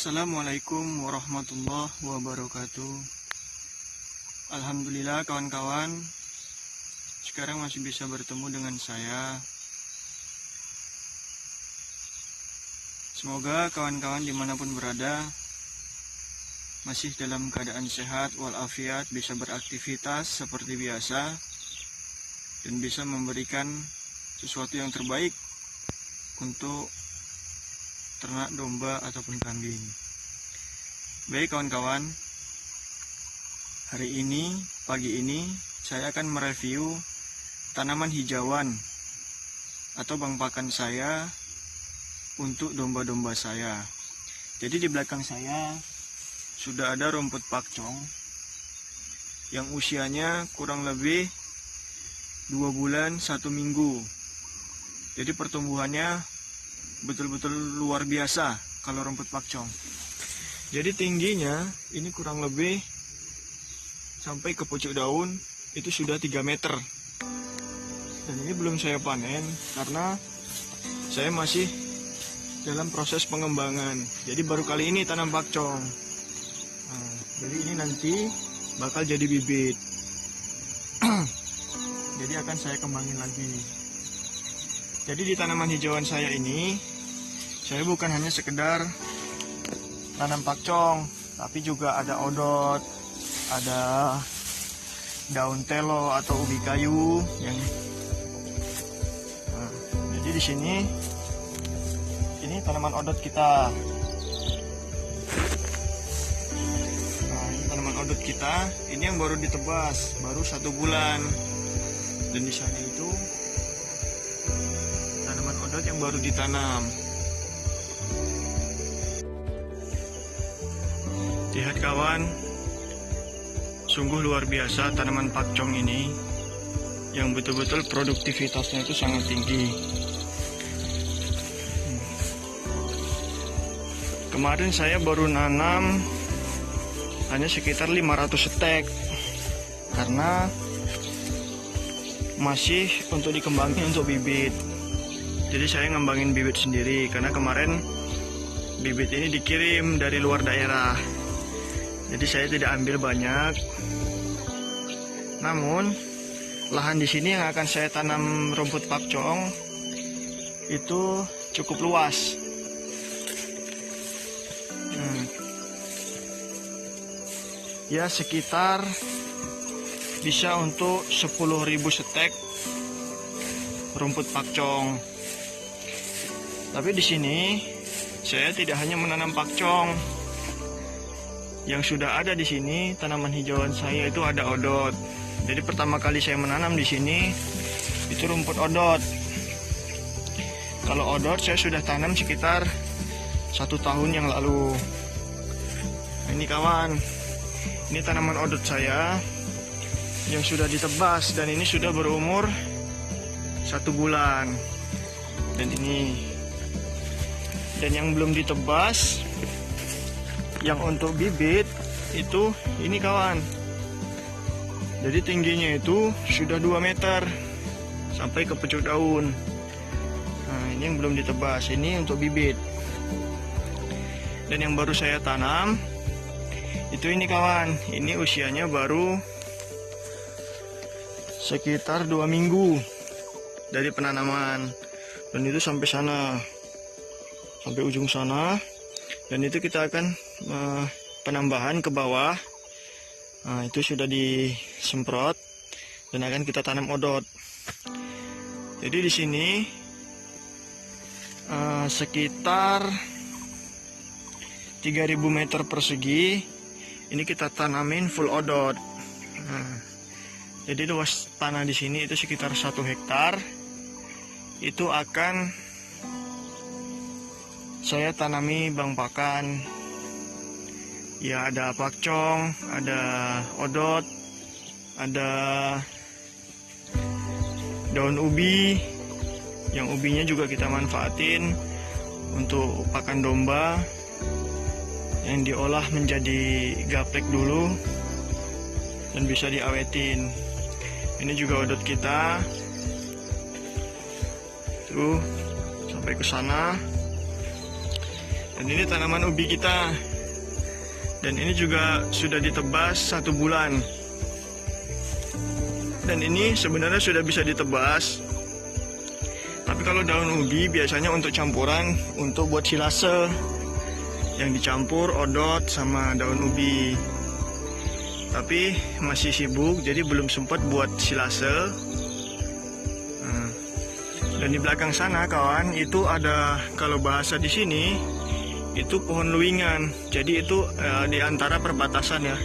Assalamualaikum warahmatullahi wabarakatuh. Alhamdulillah kawan-kawan, sekarang masih bisa bertemu dengan saya. Semoga kawan-kawan dimanapun berada masih dalam keadaan sehat walafiat, bisa beraktivitas seperti biasa dan bisa memberikan sesuatu yang terbaik untuk ternak domba ataupun kambing. Baik kawan-kawan, hari ini, pagi ini saya akan mereview tanaman hijauan atau bang pakan saya untuk domba-domba saya. Jadi di belakang saya sudah ada rumput pakcong yang usianya kurang lebih 2 bulan 1 minggu. Jadi pertumbuhannya betul-betul luar biasa kalau rumput pakcong. Jadi tingginya ini kurang lebih sampai ke pucuk daun itu sudah 3 meter. Dan ini belum saya panen karena saya masih dalam proses pengembangan. Jadi baru kali ini tanam pakcong. Nah, jadi ini nanti bakal jadi bibit. Jadi akan saya kembangin lagi. Jadi di tanaman hijauan saya ini, saya bukan hanya sekedar tanam pakcong, tapi juga ada odot, ada daun telo atau ubi kayu yang. Nah, jadi di sini ini tanaman odot kita. Nah, ini tanaman odot kita, ini yang baru ditebas, baru 1 bulan. Dan di sana itu tanaman odot yang baru ditanam. Lihat kawan, sungguh luar biasa tanaman pakcong ini, yang betul-betul produktivitasnya itu sangat tinggi. Kemarin saya baru nanam hanya sekitar 500 stek karena masih untuk dikembangin untuk bibit. Jadi saya ngembangin bibit sendiri karena kemarin bibit ini dikirim dari luar daerah. Jadi saya tidak ambil banyak. Namun lahan di sini yang akan saya tanam rumput pakcong itu cukup luas. Ya sekitar bisa untuk 10.000 stek rumput pakcong. Tapi di sini saya tidak hanya menanam pakcong. Yang sudah ada di sini tanaman hijauan saya itu ada odot. Jadi pertama kali saya menanam di sini itu rumput odot. Kalau odot saya sudah tanam sekitar 1 tahun yang lalu. Nah, ini kawan, ini tanaman odot saya yang sudah ditebas dan ini sudah berumur 1 bulan. Dan yang belum ditebas, yang untuk bibit itu ini kawan. Jadi tingginya itu sudah 2 meter sampai ke pucuk daun. Nah, ini yang belum ditebas, ini untuk bibit. Dan yang baru saya tanam itu ini kawan, ini usianya baru sekitar 2 minggu dari penanaman. Dan itu sampai sana, sampai ujung sana. Dan itu kita akan penambahan ke bawah. Nah, itu sudah disemprot dan akan kita tanam odot. Jadi di sini sekitar 3.000 meter persegi ini kita tanamin full odot. Nah, jadi luas tanah di sini itu sekitar 1 hektar. Itu akan saya tanami bang pakan. Ya ada pakcong, ada odot, ada daun ubi. Yang ubinya juga kita manfaatin untuk pakan domba yang diolah menjadi gaplek dulu dan bisa diawetin. Ini juga odot kita. Tuh sampai ke sana. Dan ini tanaman ubi kita. Dan ini juga sudah ditebas 1 bulan. Dan ini sebenarnya sudah bisa ditebas. Tapi kalau daun ubi biasanya untuk campuran, untuk buat silase yang dicampur odot sama daun ubi. Tapi masih sibuk, jadi belum sempat buat silase. Dan di belakang sana kawan, itu ada, kalau bahasa di sini itu pohon luwingan. Jadi itu di antara perbatasan ya.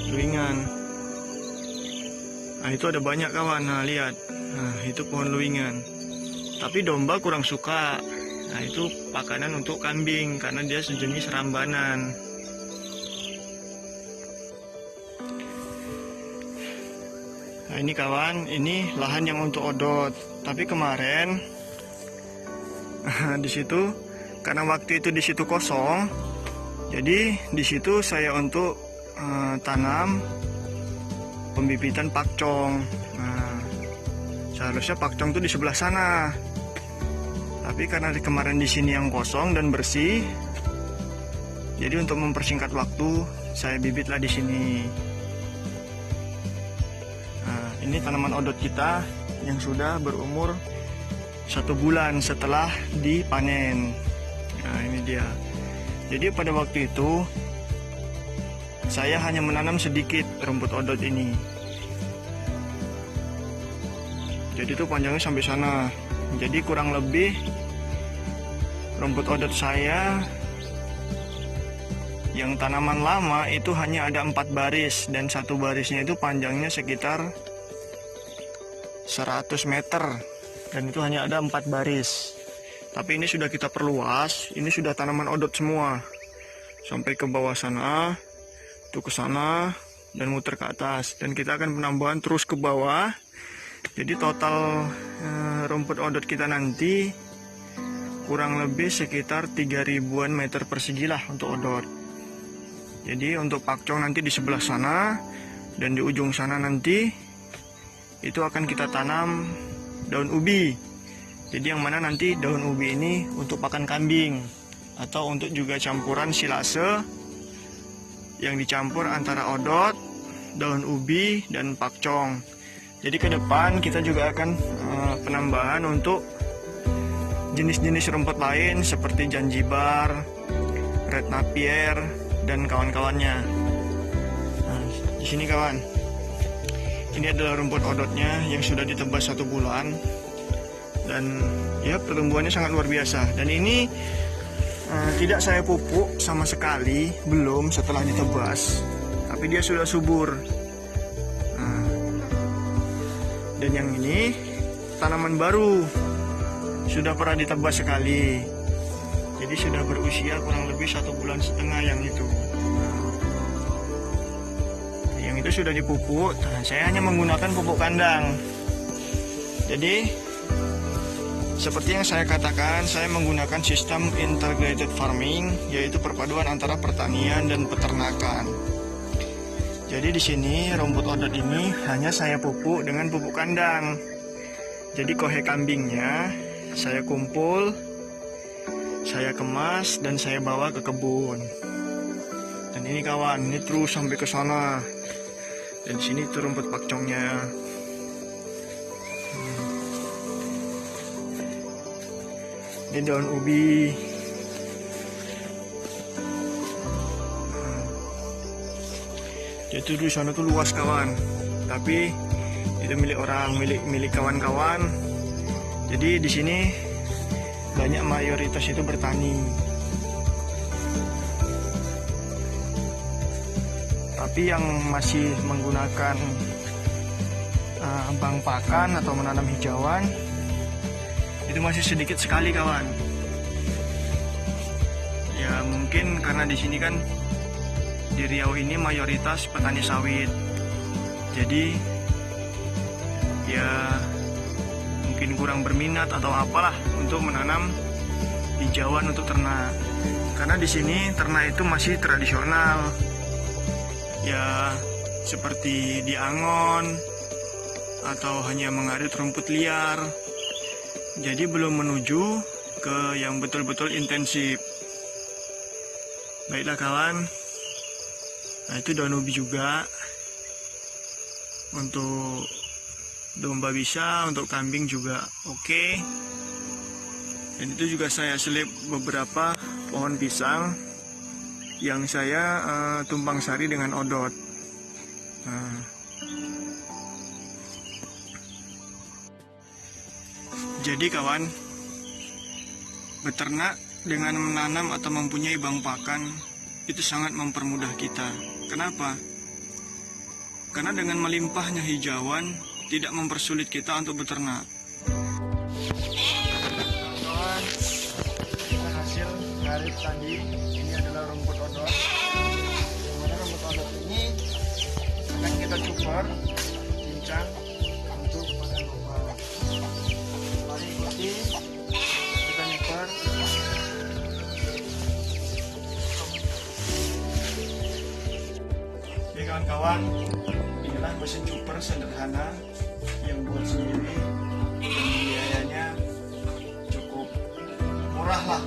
Luwingan. Nah itu ada banyak kawan, nah lihat, nah itu pohon luwingan. Tapi domba kurang suka. Nah itu pakanan untuk kambing karena dia sejenis rambanan. Nah ini kawan, ini lahan yang untuk odot. Tapi kemarin di situ karena waktu itu di situ kosong, jadi di situ saya untuk tanam pembibitan pakcong. Nah, seharusnya pakcong tuh di sebelah sana. Tapi karena kemarin di sini yang kosong dan bersih, jadi untuk mempersingkat waktu, saya bibitlah di sini. Nah, ini tanaman odot kita yang sudah berumur 1 bulan setelah dipanen. Nah, ini dia. Jadi pada waktu itu saya hanya menanam sedikit rumput odot ini. Jadi itu panjangnya sampai sana. Jadi kurang lebih rumput odot saya yang tanaman lama itu hanya ada 4 baris. Dan 1 barisnya itu panjangnya sekitar 100 meter. Dan itu hanya ada 4 baris. Tapi ini sudah kita perluas. Ini sudah tanaman odot semua. Sampai ke bawah sana, itu ke sana dan muter ke atas, dan kita akan penambahan terus ke bawah. Jadi total rumput odot kita nanti kurang lebih sekitar 3000-an meter persegi lah untuk odot. Jadi untuk pakcong nanti di sebelah sana, dan di ujung sana nanti itu akan kita tanam daun ubi. Jadi yang mana nanti daun ubi ini untuk pakan kambing atau untuk juga campuran silase yang dicampur antara odot, daun ubi, dan pakcong. Jadi ke depan kita juga akan penambahan untuk jenis-jenis rumput lain seperti janjibar, red napier, dan kawan-kawannya. Nah, di sini kawan, ini adalah rumput odotnya yang sudah ditebas 1 bulan, dan ya pertumbuhannya sangat luar biasa. Dan ini tidak saya pupuk sama sekali, belum setelah ditebas, tapi dia sudah subur. Nah, dan yang ini tanaman baru, sudah pernah ditebas sekali, jadi sudah berusia kurang lebih 1,5 bulan yang itu. Nah, yang itu sudah dipupuk. Nah, saya hanya menggunakan pupuk kandang. Jadi seperti yang saya katakan, saya menggunakan sistem integrated farming, yaitu perpaduan antara pertanian dan peternakan. Jadi di sini rumput odot ini hanya saya pupuk dengan pupuk kandang. Jadi kohe kambingnya saya kumpul, saya kemas, dan saya bawa ke kebun. Dan ini kawan, ini terus sampai ke sana. Dan di sini itu rumput pakcongnya. Ini daun ubi. Jadi di sana tuh luas kawan, tapi itu milik orang, milik kawan-kawan. Jadi di sini banyak mayoritas itu bertani. Tapi yang masih menggunakan bank pakan atau menanam hijauan itu masih sedikit sekali kawan. Ya mungkin karena di sini kan di Riau ini mayoritas petani sawit. Jadi ya mungkin kurang berminat atau apalah untuk menanam hijauan untuk ternak. Karena di sini ternak itu masih tradisional. Ya seperti di Angon atau hanya mengarit rumput liar. Jadi belum menuju ke yang betul-betul intensif. Baiklah kawan, nah itu daun ubi juga. Untuk domba bisa, untuk kambing juga oke. Dan itu juga saya selip beberapa pohon pisang yang saya tumpang sari dengan odot. Nah, jadi kawan, beternak dengan menanam atau mempunyai bank pakan itu sangat mempermudah kita. Kenapa? Karena dengan melimpahnya hijauan tidak mempersulit kita untuk beternak. Kawan, hasil ngarit tadi ini adalah rumput odot. Yang mana rumput odot ini akan kita cukur, cincang untuk makan domba. Mari ikuti kita nyukur. Oke kawan-kawan, inilah mesin cuper sederhana yang buat sendiri, dan biayanya cukup murah lah.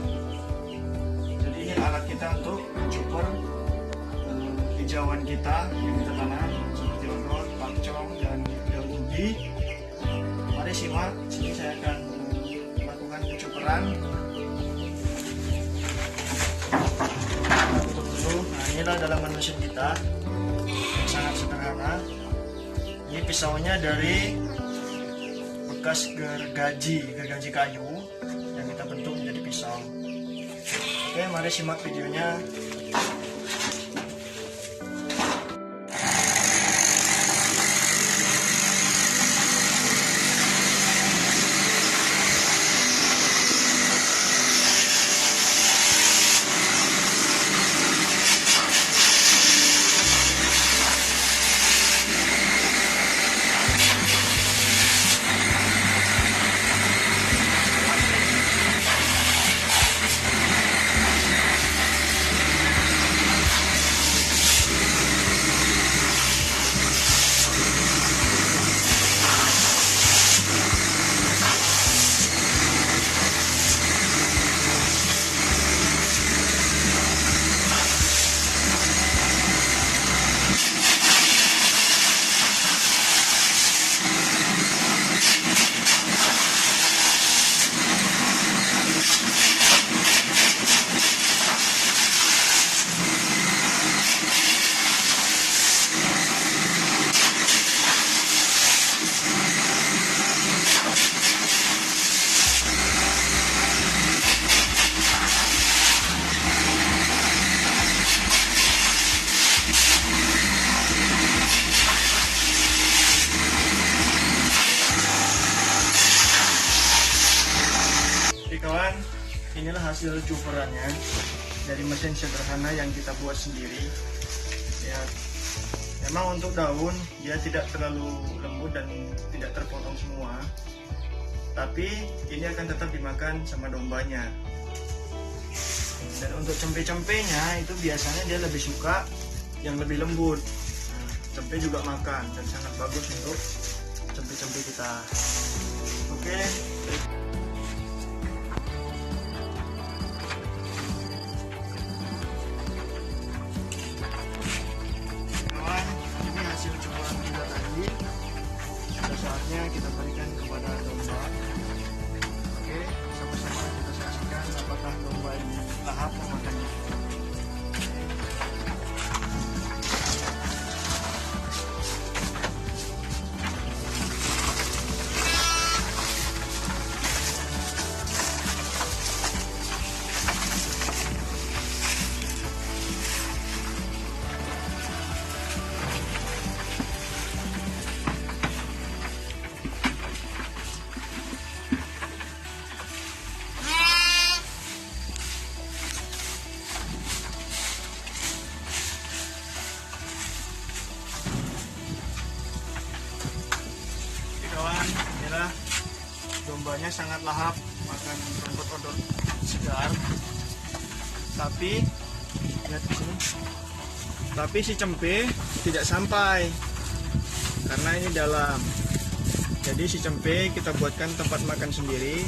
Jadi ini alat kita untuk cuper hijauan kita yang kita tanam seperti odot, pakcong, dan daun ubi. Mari simak, sini saya akan melakukan pencuperan. Tutup dulu. Nah, inilah dalaman mesin kita. Sangat sederhana. Ini pisaunya dari bekas gergaji kayu yang kita bentuk menjadi pisau. Oke, mari simak videonya. Kawan, inilah hasil cuperannya dari mesin sederhana yang kita buat sendiri. Ya, memang untuk daun dia tidak terlalu lembut dan tidak terpotong semua, tapi ini akan tetap dimakan sama dombanya. Dan untuk cempe-cempenya itu biasanya dia lebih suka yang lebih lembut. Nah, cempe juga makan dan sangat bagus untuk cempe-cempe kita. Oke. Saatnya kita berikan kepada domba. Oke, sama-sama kita saksikan apakah domba ini lahap memakannya. Inilah dombanya sangat lahap makan rumput odot segar. Tapi lihat di sini. Tapi si cempe tidak sampai karena ini dalam. Jadi si cempe kita buatkan tempat makan sendiri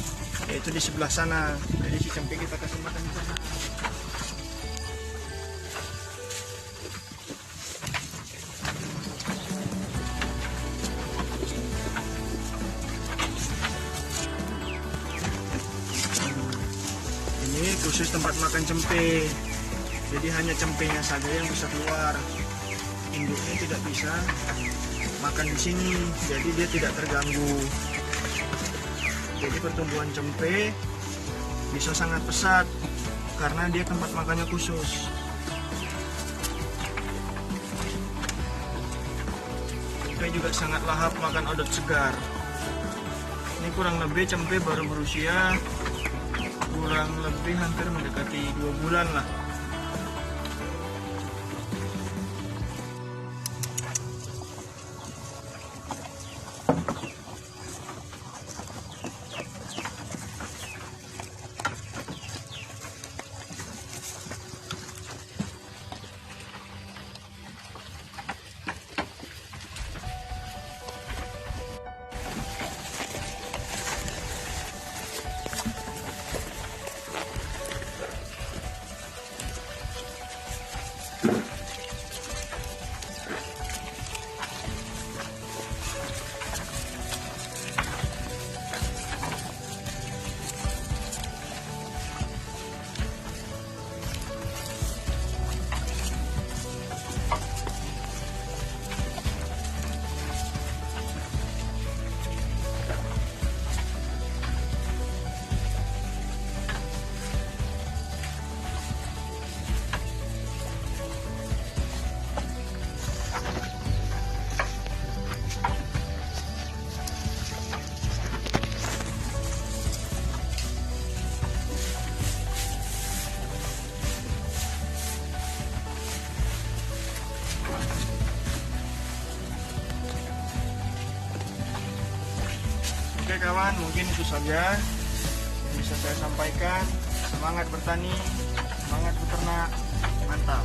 yaitu di sebelah sana. Jadi si cempe kita kasih makan di sana. Ini khusus tempat makan cempe. Jadi hanya cempenya saja yang bisa keluar. Induknya tidak bisa makan di sini, jadi dia tidak terganggu. Jadi pertumbuhan cempe bisa sangat pesat karena dia tempat makannya khusus. Cempe juga sangat lahap makan odot segar. Ini kurang lebih cempe baru berusia kurang lebih hampir mendekati 2 bulan lah. Oke kawan, mungkin itu saja yang bisa saya sampaikan. Semangat bertani, semangat beternak, mantap.